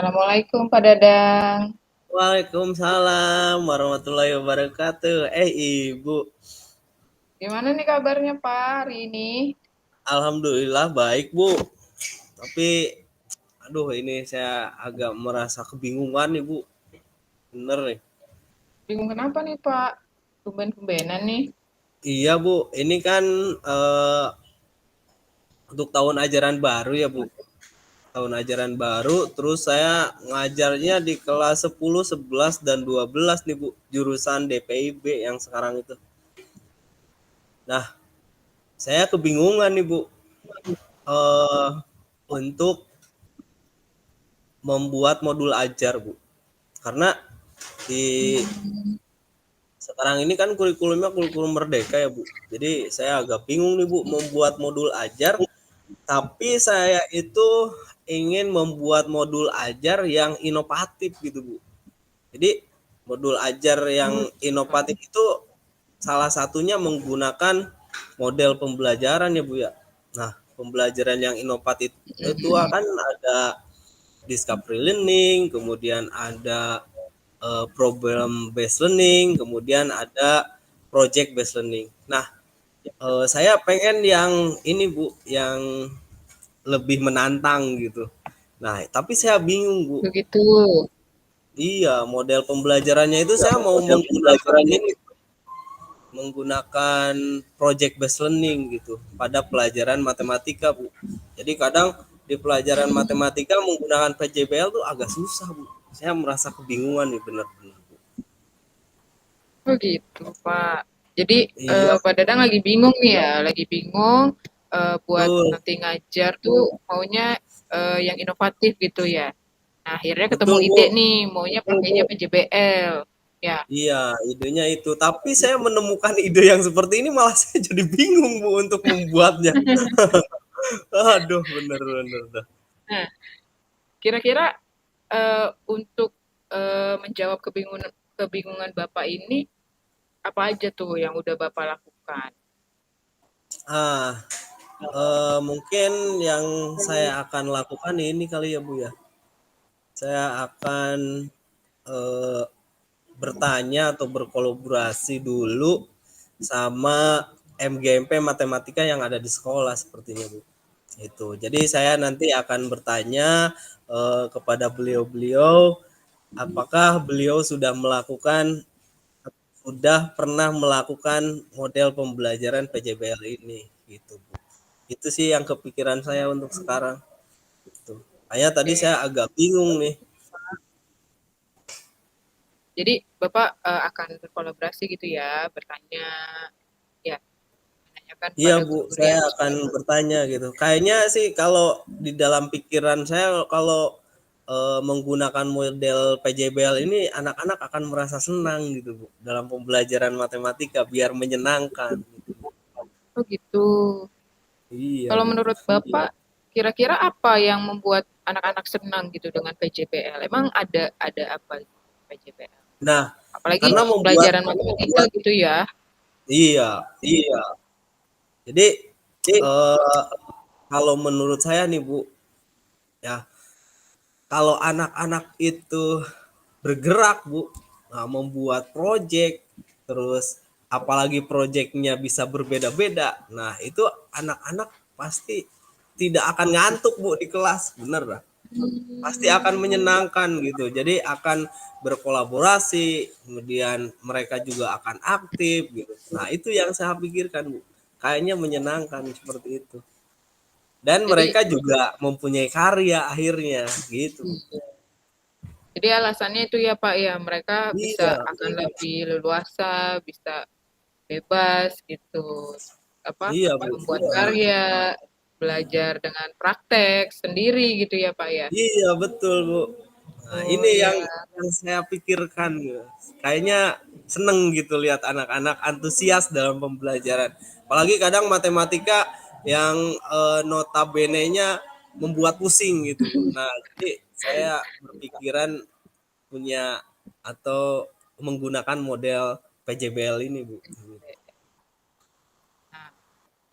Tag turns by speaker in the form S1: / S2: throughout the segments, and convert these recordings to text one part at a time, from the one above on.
S1: Assalamualaikum Pak Dadang.
S2: Waalaikumsalam warahmatullahi wabarakatuh. Ibu,
S1: Gimana nih kabarnya Pak hari ini?
S2: alhamdulillah baik Bu. Tapi, aduh ini saya agak merasa kebingungan nih Bu. Bener nih.
S1: Bingung kenapa nih Pak? Tumben-tumbenan nih.
S2: Iya Bu, ini kan untuk tahun ajaran baru ya Bu. Tahun ajaran baru, terus saya ngajarnya di kelas 10, 11, dan 12 nih Bu. Jurusan DPIB yang sekarang itu. Nah, saya kebingungan nih Bu. eh untuk membuat modul ajar Bu. Karena di
S1: Hmm,
S2: sekarang ini kan kurikulumnya kurikulum merdeka ya Bu. Jadi saya agak bingung nih Bu membuat modul ajar, tapi saya itu ingin membuat modul ajar yang inovatif gitu Bu. Jadi modul ajar
S1: oh
S2: yang
S1: gitu.
S2: inovatif itu salah satunya menggunakan model pembelajaran ya Bu ya. Nah, pembelajaran yang inovatif itu akan ada discovery learning, kemudian ada problem based learning, kemudian ada project based learning. Nah, saya pengen yang ini Bu, yang lebih menantang gitu. Nah, tapi saya bingung Bu.
S1: Begitu.
S2: Iya, model pembelajarannya itu saya mau menggunakan ini, menggunakan project based learning gitu pada pelajaran matematika Bu. Jadi kadang di pelajaran matematika menggunakan PJBL tuh agak susah Bu. Saya merasa kebingungan nih benar-benar Bu.
S1: Oh gitu Pak. Jadi
S2: Iya
S1: Pak Dadang lagi bingung nih ya, lagi bingung buat
S2: betul,
S1: nanti ngajar tuh maunya yang inovatif gitu ya. Nah, akhirnya ketemu
S2: betul
S1: ide
S2: Bu.
S1: nih, maunya pakainya PJBL. Ya,
S2: Iya, idenya itu. Tapi saya menemukan ide yang seperti ini malah saya jadi bingung Bu untuk membuatnya. Aduh, bener-bener dah.
S1: nah, kira-kira untuk menjawab kebingungan Bapak ini, apa aja tuh yang udah Bapak lakukan?
S2: Ah, mungkin yang saya akan lakukan ini kali ya Bu ya. Saya akan eh, bertanya atau berkolaborasi dulu sama MGMP matematika yang ada di sekolah sepertinya Bu. Itu. Jadi saya nanti akan bertanya kepada beliau-beliau apakah beliau sudah pernah melakukan model pembelajaran PJBL ini gitu Bu. Itu sih yang kepikiran saya untuk sekarang gitu. Hanya tadi
S1: Oke,
S2: saya agak bingung nih.
S1: jadi Bapak akan berkolaborasi gitu ya, bertanya, ya, menanyakan
S2: Iya
S1: pada
S2: Bu,
S1: guru-guru
S2: saya
S1: yang
S2: akan
S1: sudah.
S2: bertanya gitu. Kayaknya sih kalau di dalam pikiran saya kalau menggunakan model PJBL ini anak-anak akan merasa senang gitu Bu dalam pembelajaran matematika biar menyenangkan gitu Bu.
S1: Oh gitu.
S2: Iya
S1: Kalau
S2: Bu.
S1: menurut Bapak, kira-kira apa yang membuat anak-anak senang gitu dengan PJBL? Emang ada apa gitu PJBL?
S2: Nah,
S1: Apalagi
S2: karena membuat
S1: pelajaran matematika gitu ya.
S2: iya, jadi eh, kalau menurut saya nih Bu, ya kalau anak-anak itu bergerak Bu, nah, membuat project, terus apalagi projectnya bisa berbeda-beda, nah itu anak-anak pasti tidak akan ngantuk Bu di kelas, bener lah. Pasti akan menyenangkan gitu, jadi akan berkolaborasi, kemudian mereka juga akan aktif gitu. Nah itu yang saya pikirkan Bu, kayaknya menyenangkan seperti itu. Dan
S1: Jadi
S2: mereka juga mempunyai karya akhirnya gitu Bu.
S1: Jadi alasannya itu ya Pak ya, mereka bisa
S2: Iya,
S1: akan lebih leluasa, bisa bebas gitu. Apa
S2: iya Bu.
S1: membuat karya, belajar dengan praktek sendiri gitu ya Pak ya.
S2: Iya betul Bu. Nah,
S1: Oh
S2: ini
S1: iya,
S2: yang saya pikirkan gitu. Kayaknya seneng gitu lihat anak-anak antusias dalam pembelajaran. Apalagi kadang matematika yang notabene-nya membuat pusing gitu Bu. Nah, jadi saya berpikiran punya atau menggunakan model PJBL ini Bu.
S1: nah,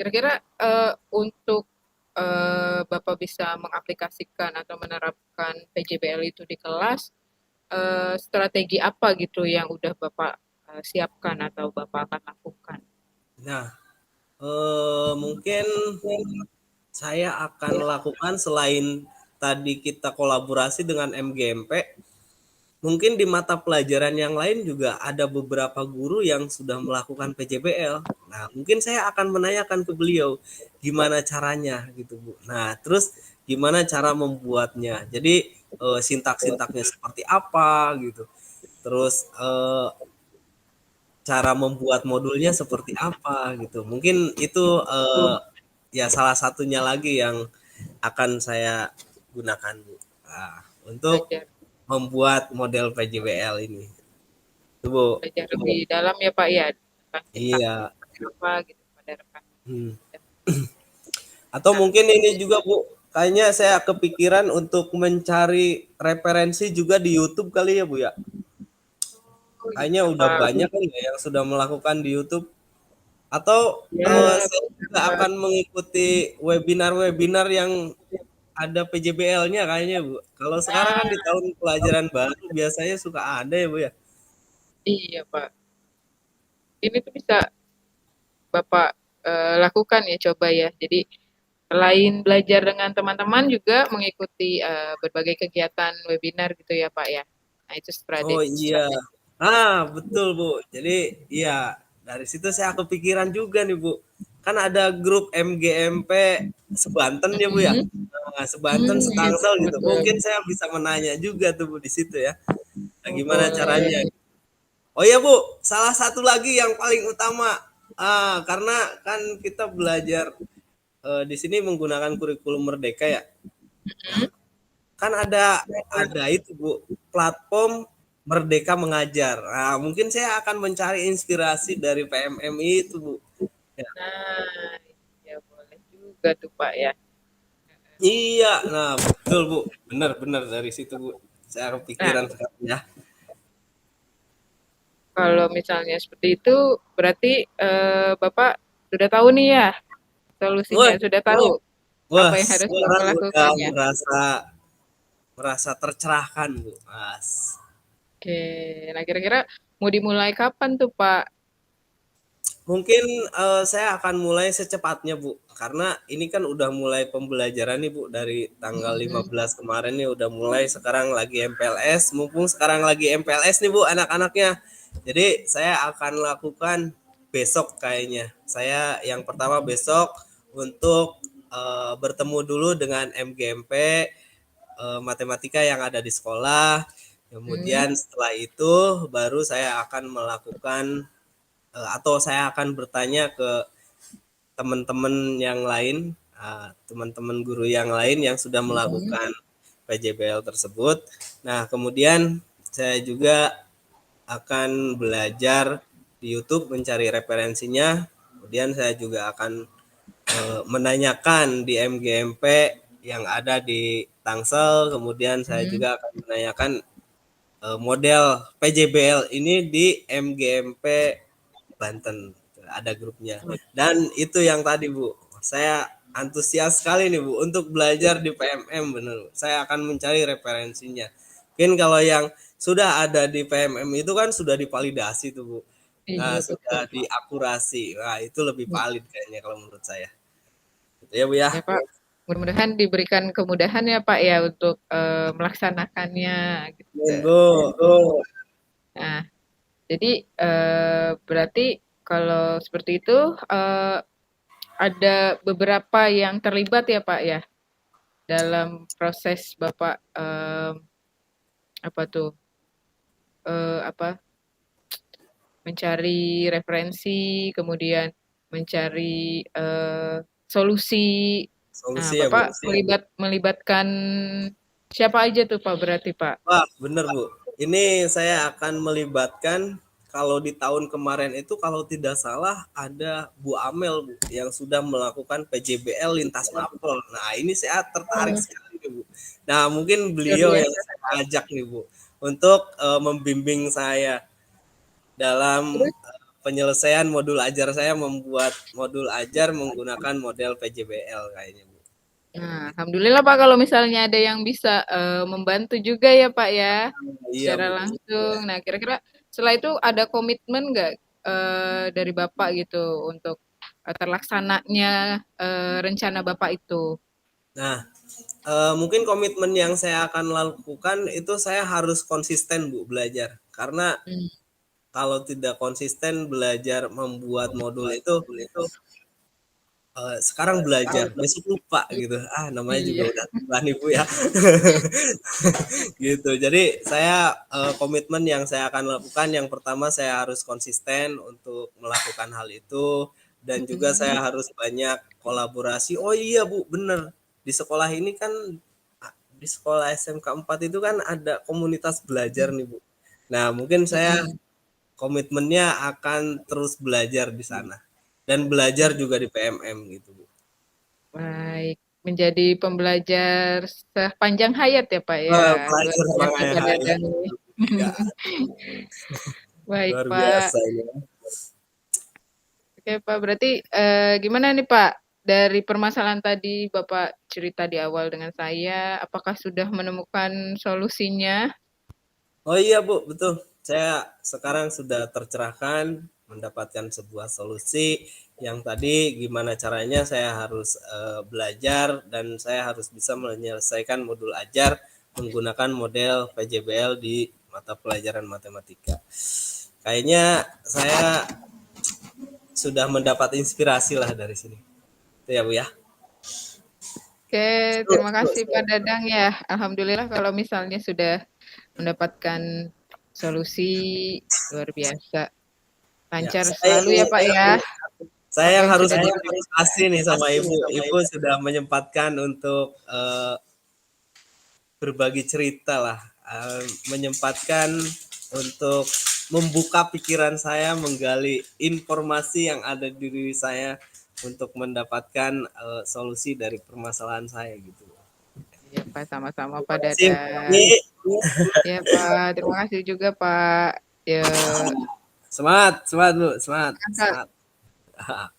S1: kira-kira untuk Bapak bisa mengaplikasikan atau menerapkan PJBL itu di kelas, strategi apa gitu yang udah Bapak siapkan atau Bapak akan lakukan?
S2: Nah, mungkin saya akan lakukan selain tadi kita kolaborasi dengan MGMP, mungkin di mata pelajaran yang lain juga ada beberapa guru yang sudah melakukan PJBL. Nah, mungkin saya akan menanyakan ke beliau gimana caranya gitu, Bu. Nah, terus gimana cara membuatnya. Jadi sintak-sintaknya seperti apa gitu. Terus cara membuat modulnya seperti apa gitu. Mungkin itu ya salah satunya lagi yang akan saya gunakan, Bu. Nah, untuk
S1: Belajar
S2: membuat model PJBL ini. Itu, Bu.
S1: belajar lebih dalam ya Pak ya, tentang sintaknya
S2: Iya.
S1: seperti apa gitu pada rekan.
S2: Hmm. Atau
S1: Nah,
S2: mungkin ini juga, Bu. Kayaknya saya kepikiran untuk mencari referensi juga di YouTube kali ya, Bu ya.
S1: oh
S2: Kayaknya
S1: iya
S2: udah
S1: Pak,
S2: banyak kan ya yang sudah melakukan di YouTube. Atau
S1: ya
S2: saya juga
S1: beberapa
S2: akan mengikuti webinar-webinar yang ada PJBL-nya kayaknya, Bu. Kalau sekarang kan di
S1: nah,
S2: tahun pelajaran baru biasanya suka ada ya, Bu ya.
S1: iya Pak. Ini tuh bisa Bapak lakukan ya coba ya. Jadi selain belajar dengan teman-teman juga mengikuti berbagai kegiatan webinar gitu ya Pak ya. Nah itu
S2: Oh
S1: strategi.
S2: iya. Ah, betul, Bu. Jadi iya, dari situ saya kepikiran juga nih, Bu. Kan ada grup MGMP Sebanten ya, Bu ya.
S1: Mhm.
S2: Nah, Sebanten,
S1: Gitu,
S2: Setangsel gitu.
S1: betul.
S2: Mungkin saya bisa menanya juga tuh, Bu, di situ ya. Nah, gimana caranya?
S1: Boleh.
S2: Oh iya, Bu, salah satu lagi yang paling utama. Karena kan kita belajar di sini menggunakan kurikulum Merdeka ya. Nah,
S1: Mhm.
S2: kan ada itu Bu, platform Merdeka Mengajar. Nah, mungkin saya akan mencari inspirasi dari PMMI itu, Bu. Ya.
S1: Nah, ya boleh juga tuh Pak ya.
S2: Iya, nah betul, Bu. Benar-benar dari situ, Bu. Saya
S1: Nah,
S2: kepikiran sekarang ya.
S1: kalau misalnya seperti itu berarti Bapak sudah tahu nih ya
S2: Wah,
S1: solusinya, sudah tahu
S2: wah,
S1: apa yang harus Bapak
S2: sekarang udah
S1: lakukan ya.
S2: merasa merasa tercerahkan, Bu. Mas.
S1: Oke, nah kira-kira mau dimulai kapan tuh Pak?
S2: Mungkin saya akan mulai secepatnya, Bu. Karena ini kan udah mulai pembelajaran nih, Bu, dari tanggal
S1: Mhm.
S2: 15 kemarin nih udah mulai, sekarang lagi MPLS. Mumpung sekarang lagi MPLS nih, Bu, anak-anaknya. Jadi saya akan lakukan besok kayaknya. Saya yang pertama besok untuk bertemu dulu dengan MGMP matematika yang ada di sekolah.
S1: Mhm.
S2: Kemudian setelah itu baru saya akan melakukan atau saya akan bertanya ke teman-teman yang lain, teman-teman guru yang lain yang sudah
S1: Mhm.
S2: melakukan PJBL tersebut. Nah, kemudian saya juga akan belajar di YouTube mencari referensinya. Kemudian saya juga akan menanyakan di MGMP yang ada di Tangsel. Kemudian saya
S1: Mhm.
S2: juga akan menanyakan model PJBL ini di MGMP Banten, ada grupnya. Dan itu yang tadi Bu, saya antusias sekali nih Bu untuk belajar di PMM, bener. Saya akan mencari referensinya. Mungkin kalau yang sudah ada di PMM itu kan sudah divalidasi tuh Bu. Nah,
S1: Iya
S2: sudah
S1: betul Pak.
S2: diakurasi. Nah, itu lebih valid kayaknya kalau menurut saya. Gitu ya Bu ya.
S1: Ya Pak, mudah-mudahan diberikan kemudahan ya Pak ya untuk melaksanakannya gitu.
S2: Amin, Bu.
S1: Nah, jadi berarti kalau seperti itu ada beberapa yang terlibat ya Pak ya dalam proses Bapak apa tuh apa mencari referensi, kemudian mencari solusi. Nah,
S2: Solusi ya Bu.
S1: Bapak melibatkan siapa aja tuh Pak berarti Pak?
S2: Wah, bener Bu. Ini saya akan melibatkan kalau di tahun kemarin itu kalau tidak salah ada Bu Amel Bu yang sudah melakukan PJBL lintas mapel. Nah, ini saya tertarik
S1: Oh,
S2: sekali nih Bu. Nah, mungkin
S1: luar
S2: beliau yang
S1: biasa.
S2: saya ajak nih Bu untuk membimbing saya dalam
S1: Terus
S2: penyelesaian modul ajar saya membuat modul ajar menggunakan model PJBL kayaknya Bu.
S1: Nah, alhamdulillah Pak kalau misalnya ada yang bisa membantu juga ya Pak ya
S2: Iya
S1: secara
S2: Bu.
S1: langsung. Nah, kira-kira setelah itu ada komitmen nggak dari Bapak gitu untuk terlaksananya rencana Bapak itu?
S2: Nah, mungkin komitmen yang saya akan lakukan itu saya harus konsisten Bu belajar. Karena
S1: Hmm.
S2: kalau tidak konsisten belajar membuat modul itu, sekarang belajar, besok lupa gitu. Ah, namanya juga
S1: Iya.
S2: udah tua nih Bu ya. Gitu. Jadi saya komitmen yang saya akan lakukan yang pertama saya harus konsisten untuk melakukan hal itu dan juga saya
S1: Mm-mm.
S2: harus banyak kolaborasi. Oh iya Bu, bener. Di sekolah ini kan di sekolah SMK 4 itu kan ada komunitas belajar nih Bu. Nah, mungkin saya
S1: Mm-mm.
S2: komitmennya akan terus belajar di sana dan belajar juga di PMM gitu Bu.
S1: Baik, menjadi pembelajar sepanjang hayat ya Pak ya. Luar
S2: Belajar
S1: biasa
S2: semangat
S1: Pak
S2: hayat.
S1: Dadang ini.
S2: Ya,
S1: Baik
S2: luar
S1: Pak.
S2: biasa ini.
S1: Oke Pak, berarti gimana nih Pak? Dari permasalahan tadi Bapak cerita di awal dengan saya, apakah sudah menemukan solusinya?
S2: Oh iya Bu, betul. Saya sekarang sudah tercerahkan mendapatkan sebuah solusi yang tadi gimana caranya saya harus belajar dan saya harus bisa menyelesaikan modul ajar menggunakan model PJBL di mata pelajaran matematika. Kayaknya saya sudah mendapat inspirasi lah dari sini. Itu ya Bu ya.
S1: Oke,
S2: Seru,
S1: terima
S2: seru,
S1: kasih Pak
S2: seru.
S1: Dadang ya. Alhamdulillah kalau misalnya sudah mendapatkan solusi luar biasa.
S2: Ya,
S1: Lancar
S2: saya
S1: selalu
S2: ini
S1: ya Pak ya.
S2: saya
S1: Apa
S2: yang
S1: yang
S2: harus
S1: sudah
S2: berterima kasih nih sama Ibu. Ibu sudah menyempatkan untuk berbagi cerita lah, menyempatkan untuk membuka pikiran saya, menggali informasi yang ada di diri saya untuk mendapatkan solusi dari permasalahan saya gitu.
S1: Ya Pak, sama-sama
S2: Terima
S1: Pak
S2: kasih,
S1: Dadang.
S2: Ini
S1: Ya Pak, terima kasih juga Pak. Ya,
S2: semangat, semangat Bu, semangat,
S1: Kakak.
S2: semangat.